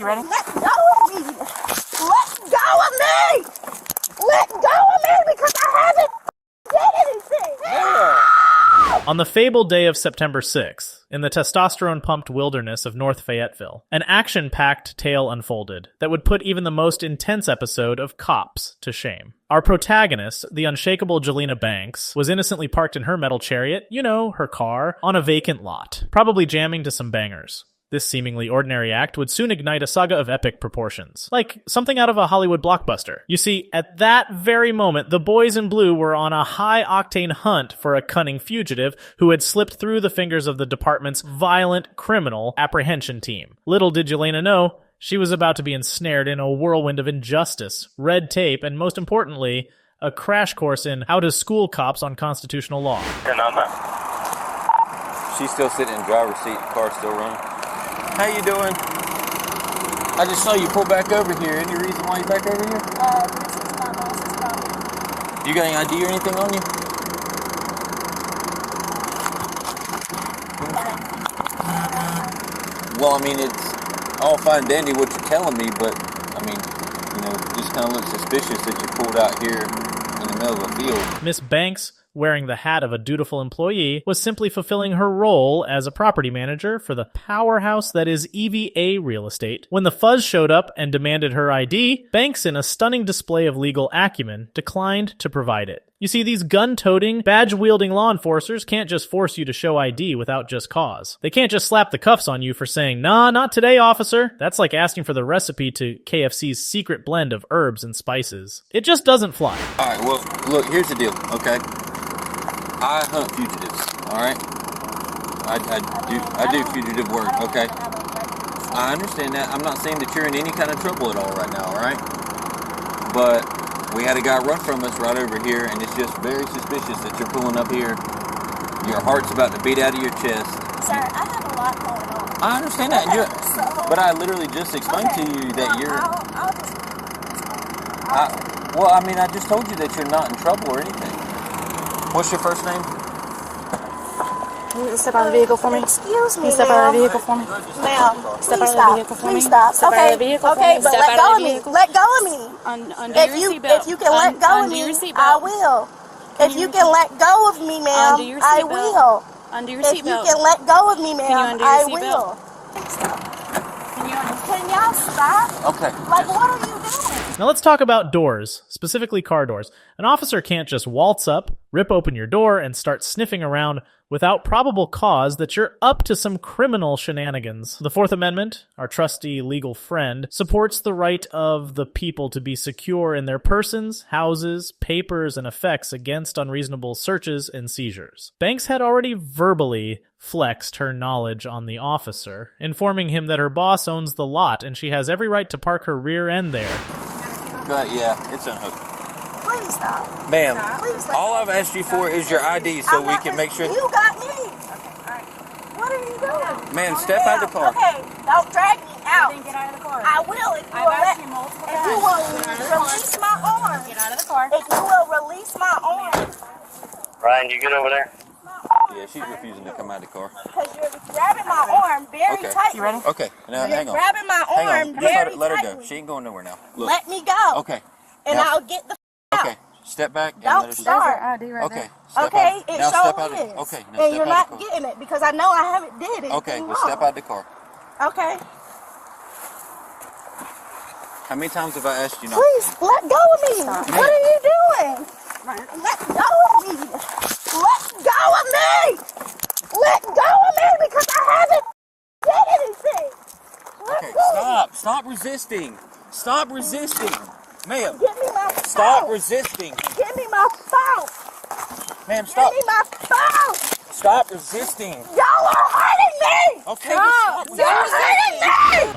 You ready? Let go of me! Let go of me! Let go of me because I haven't did anything! On the fabled day of September 6th, in the testosterone-pumped wilderness of North Fayetteville, an action-packed tale unfolded that would put even the most intense episode of Cops to shame. Our protagonist, the unshakable Jelena Banks, was innocently parked in her metal chariot, you know, her car, on a vacant lot, probably jamming to some bangers. This seemingly ordinary act would soon ignite a saga of epic proportions, like something out of a Hollywood blockbuster. You see, at that very moment, the boys in blue were on a high-octane hunt for a cunning fugitive who had slipped through the fingers of the department's Violent Criminal Apprehension Team. Little did Jelena know, she was about to be ensnared in a whirlwind of injustice, red tape, and most importantly, a crash course in how to school cops on constitutional law. She's still sitting in the driver's seat, the car's still running. How you doing? I just saw you pull back over here. Any reason why you back over here? This is my boss's problem. You got any ID or anything on you? Well, I mean, it's all fine and dandy what you're telling me, but, I mean, you know, it just kind of looks suspicious that you pulled out here in the middle of a field. Miss Banks, wearing the hat of a dutiful employee, was simply fulfilling her role as a property manager for the powerhouse that is EVA Real Estate. When the fuzz showed up and demanded her ID, Banks, in a stunning display of legal acumen, declined to provide it. You see, these gun-toting, badge-wielding law enforcers can't just force you to show ID without just cause. They can't just slap the cuffs on you for saying, "Nah, not today, officer." That's like asking for the recipe to KFC's secret blend of herbs and spices. It just doesn't fly. Alright, well, look, here's the deal, okay? I hunt fugitives, alright? I do fugitive work, okay? I understand that. I'm not saying that you're in any kind of trouble at all right now, alright? But we had a guy run from us right over here, and it's just very suspicious that you're pulling up here. Your heart's about to beat out of your chest. Sir, I have a lot going on. I understand that, but I literally just explained to you that you're... Well, I mean, I just told you that you're not in trouble or anything. What's your first name? Can you step out of the vehicle for me? Excuse me, Can you step out of the vehicle for me? Ma'am, Step please out of the vehicle for me. Please stop. Step out Okay, of the vehicle for okay, me. but Step let out go of of the me. vehicle. Let go of me. Undo your seatbelt. If you can let go of Undo me, your seatbelt. I will. If you can let go of me, ma'am, Undo your I seatbelt. will. Undo your If you seatbelt. can let go of me, Can you ma'am, undo your I seatbelt? will. Can y'all stop? Okay. Like, what are you doing? Now let's talk about doors, specifically car doors. An officer can't just waltz up, rip open your door, and start sniffing around without probable cause that you're up to some criminal shenanigans. The Fourth Amendment, our trusty legal friend, supports the right of the people to be secure in their persons, houses, papers, and effects against unreasonable searches and seizures. Banks had already verbally flexed her knowledge on the officer, informing him that her boss owns the lot and she has every right to park her rear end there. But yeah, it's unhooked. Please stop. Ma'am, Please let all I've asked you for is your ID so we can make sure... You got me. Okay, what are you doing? Ma'am, step out of the car. Okay, don't drag me out. Then get out of the car. I will if you I've will asked let you multiple if times. you will Get out of the car. release my arm. Get out of the car. If you will release my arm. Ryan, you good over there? Yeah, she's refusing to come out of the car. Because you're grabbing my arm very Okay. tightly. You ready? Okay, now You're hang on. grabbing my Hang arm on. very Just let her go. tightly. She ain't going nowhere now. Look. Let me go. Okay. And Now- I'll get the out. Okay. Step back and Don't let her start. ID right Okay. there. Step Okay, out. it Now sure step out is. of Okay, now And step you're out not of the car. getting it because I know I haven't did anything Okay, well wrong. step out of the car. Okay. How many times have I asked you not Please, to? let go of me. What are you doing? Let go of me. Let go of me. Let go of me because I haven't did anything. Let Okay, go. stop. Stop resisting. Stop resisting. Ma'am, Give me my phone. stop resisting. Give me my phone. Ma'am, Give stop. me my phone. Stop resisting. Y'all are hurting me. Okay, stop You're hurting me.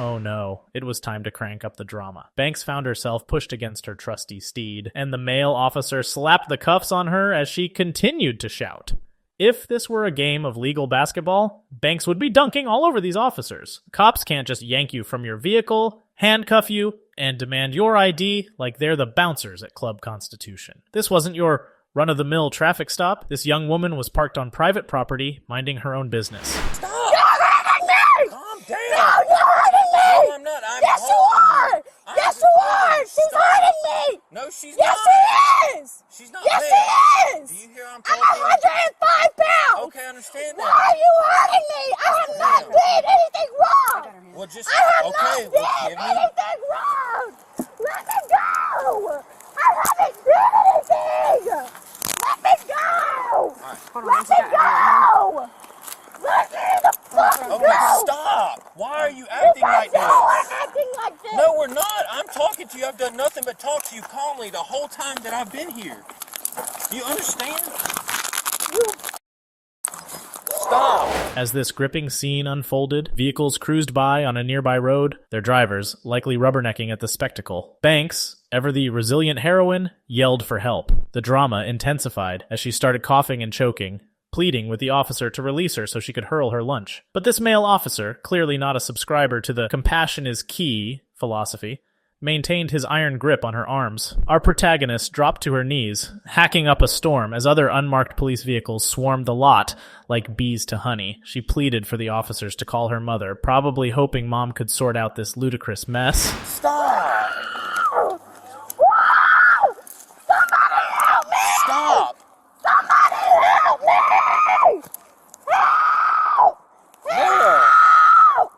Oh no, it was time to crank up the drama. Banks found herself pushed against her trusty steed, and the male officer slapped the cuffs on her as she continued to shout. If this were a game of legal basketball, Banks would be dunking all over these officers. Cops can't just yank you from your vehicle, handcuff you, and demand your ID like they're the bouncers at Club Constitution. This wasn't your run-of-the-mill traffic stop. This young woman was parked on private property, minding her own business. Stop. You're hurting me. Calm down. No, you're hurting me. No, I'm not. Yes, just... I have Okay, not well, done give me... anything wrong! Let me go! I haven't done anything! Let me go! Let me go! Let me the fuck go! Okay, stop! Why are you acting like this? We're acting like this! No, we're not. I'm talking to you. I've done nothing but talk to you calmly the whole time that I've been here. Do you understand? Stop! As this gripping scene unfolded, vehicles cruised by on a nearby road, their drivers, likely rubbernecking at the spectacle. Banks, ever the resilient heroine, yelled for help. The drama intensified as she started coughing and choking, pleading with the officer to release her so she could hurl her lunch. But this male officer, clearly not a subscriber to the compassion is key philosophy, maintained his iron grip on her arms. Our protagonist dropped to her knees, hacking up a storm as other unmarked police vehicles swarmed the lot like bees to honey. She pleaded for the officers to call her mother, probably hoping Mom could sort out this ludicrous mess. Stop! Somebody help me! Stop! Somebody help me! Help! Ma'am! Help!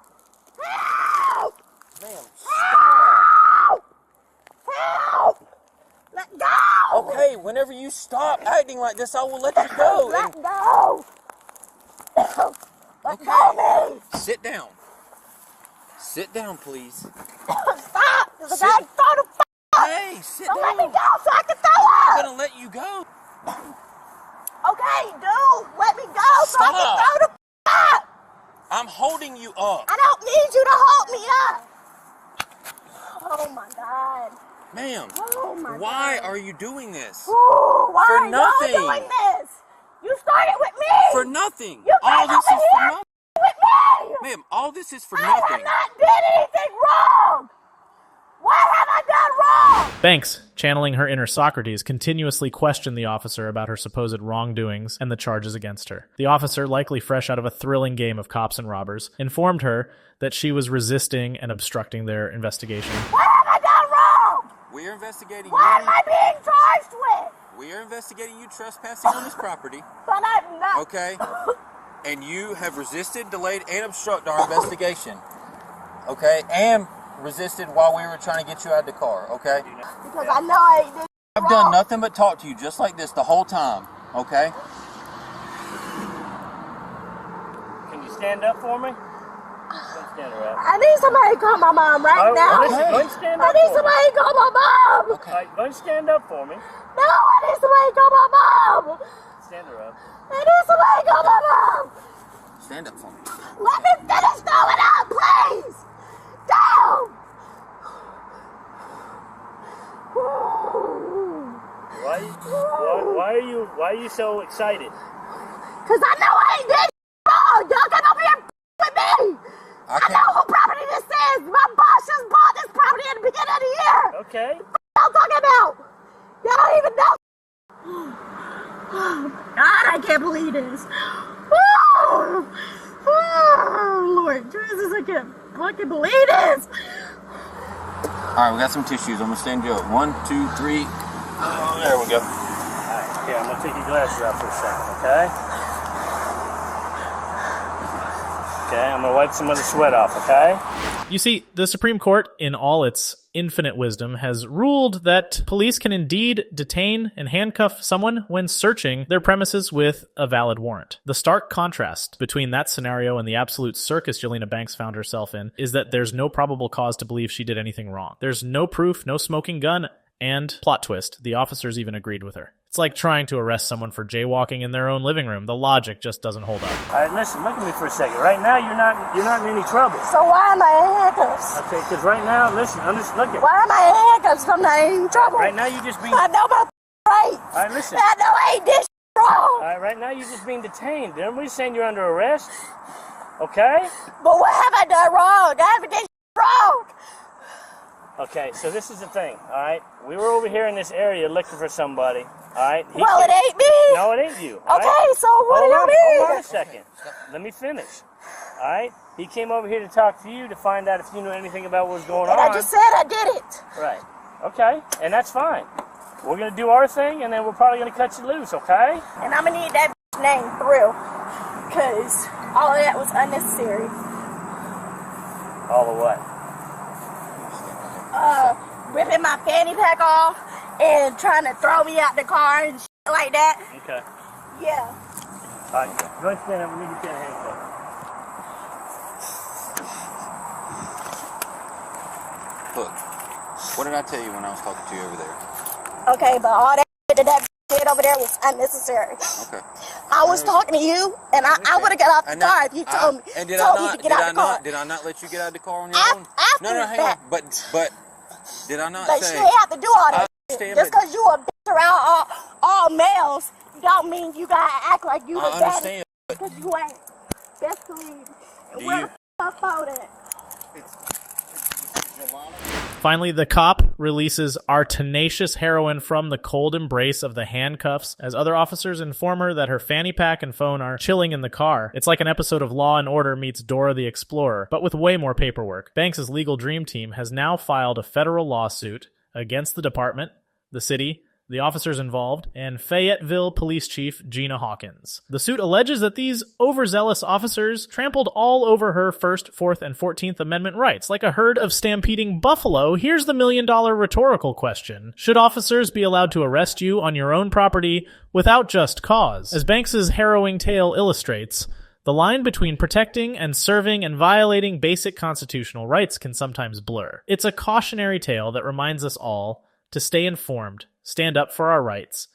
Help! Ma'am, Help! Help! Let go! okay, whenever you stop acting like this, I will let you go. Let go! Let Okay. go of me! Sit down. Sit down, please. Stop! There's a Sit- guy throwing a Hey, sit Don't let me down. go so I can throw I'm up! gonna let you go. Okay, dude, let me go so I can Stop. throw the up! I'm holding you up. I don't need you to hold me up! Oh my god. Ma'am, Oh my why god. are you doing this? Ooh, why For are nothing. y'all doing this? You started with me! For nothing. You All guys this is over for here nothing. with me! Ma'am, all this is for I have nothing. not done anything wrong! What have I done wrong? Banks, channeling her inner Socrates, continuously questioned the officer about her supposed wrongdoings and the charges against her. The officer, likely fresh out of a thrilling game of cops and robbers, informed her that she was resisting and obstructing their investigation. What have I done wrong? We are investigating What am you. I being charged with? We are investigating you trespassing on this property. But I'm not. Okay? And you have resisted, delayed, and obstructed our investigation. Okay? And resisted while we were trying to get you out of the car. Okay? Because I know I ain't did I've done nothing but talk to you just like this the whole time. Okay? Can you stand up for me? Don't stand her up. I need somebody to call my mom right now. Listen, go and stand I up need for me. somebody to call my mom. All right, go and stand up for me. No, I need somebody to call my mom. Stand her up. I need somebody to call my mom. Stand up for me. Let me finish throwing up, please. Down. Why are you so excited? Because I know I ain't did wrong. Y'all come over here with me. I know who property this is. My boss just bought this property at the beginning of the year. Okay. Y'all talking about? Y'all don't even know. God, I can't believe this. Oh, Lord Jesus, I can't fucking believe this. Alright, we got some tissues. I'm gonna stand you up. 1, 2, 3. Oh, there we go. All right. Here, I'm gonna take your glasses out for a second. Okay. Okay. I'm gonna wipe some of the sweat off. Okay. You see, the Supreme Court, in all its infinite wisdom, has ruled that police can indeed detain and handcuff someone when searching their premises with a valid warrant. The stark contrast between that scenario and the absolute circus Jelena Banks found herself in is that there's no probable cause to believe she did anything wrong. There's no proof, no smoking gun, and plot twist, the officers even agreed with her. It's like trying to arrest someone for jaywalking in their own living room. The logic just doesn't hold up. All right. Listen. Look at me for a second. Right now, you're not in any trouble. So why am I in handcuffs? Okay. Because right now, listen. I'm just looking. Why am I in handcuffs if I'm not in trouble? Right now, you're just being. I know my rights. All right. Listen. I know I ain't did wrong. All right. Right now, you're just being detained. Nobody's saying you're under arrest. Okay. But what have I done wrong? I haven't did wrong. Okay, so this is the thing, all right? We were over here in this area looking for somebody, all right? Well, it ain't me. No, it ain't you. all Okay, right? so what do you mean? Hold on a second. Let me finish, all right? He came over here to talk to you to find out if you knew anything about what was going And on. I just said I did it. Right. Okay, and that's fine. We're going to do our thing, and then we're probably going to cut you loose, okay? And I'm going to need that name, 'Thrill, 'cause all of that was unnecessary. All right, listen, look at me for a second. Right now, you're not in any trouble. So why am I handcuffed? Because all of that was unnecessary. All right, All of what? Ripping my fanny pack off and trying to throw me out the car and shit like that. Okay. Yeah. All right, go ahead and stand up. Let me get that handcuff. Look, what did I tell you when I was talking to you over there? Okay, but all that shit that did over there was unnecessary. Okay. I was talking to you, and I would have got out the car if you told me to get out the car. Did I not let you get out the car on your own? After No, hang on. But did I not But say? you ain't have to do all that shit. understand, Just but- because you a bitch around all males, don't mean you gotta act like you I a daddy. understand. Because you ain't. Best believe. Do Where you- the fuck out at? Finally, the cop releases our tenacious heroine from the cold embrace of the handcuffs as other officers inform her that her fanny pack and phone are chilling in the car. It's like an episode of Law and Order meets Dora the Explorer, but with way more paperwork. Banks' legal dream team has now filed a federal lawsuit against the department, the city, the officers involved, and Fayetteville Police Chief Gina Hawkins. The suit alleges that these overzealous officers trampled all over her First, Fourth, and 14th Amendment rights. Like a herd of stampeding buffalo, here's the million-dollar rhetorical question. Should officers be allowed to arrest you on your own property without just cause? As Banks' harrowing tale illustrates, the line between protecting and serving and violating basic constitutional rights can sometimes blur. It's a cautionary tale that reminds us all to stay informed, stand up for our rights,